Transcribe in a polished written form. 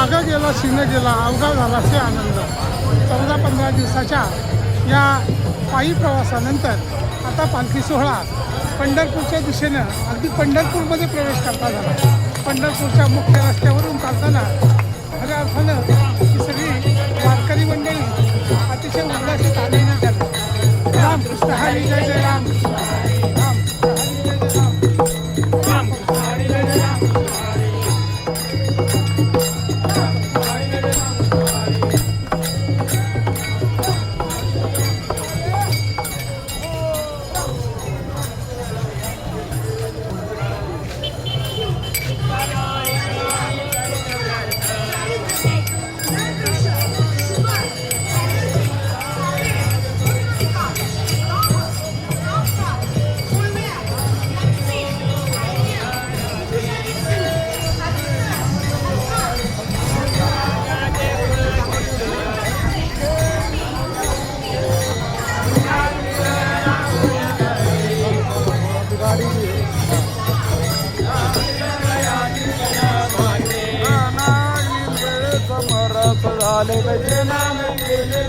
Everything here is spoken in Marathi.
मागं गेला शिनं गेला अवघा झाला से आनंद. 14-15 दिवसाच्या या पायी प्रवासानंतर आता पालखी सोहळा पंढरपूरच्या दिशेनं अगदी पंढरपूरमध्ये प्रवेश करता झाला. पंढरपूरच्या मुख्य रस्त्यावरून चालताना खऱ्या अर्थानं ही सगळी वारकरी मंडळी अतिशय उल्हासित आलेली झाली. रामकृष्ण हरी जय जय रामकृष्ण हरी, रामकृष्ण हरी जय जय रामकृष्ण, रामकृष्ण हरी जय जय रामकृष्ण. झाले गजे नाम केले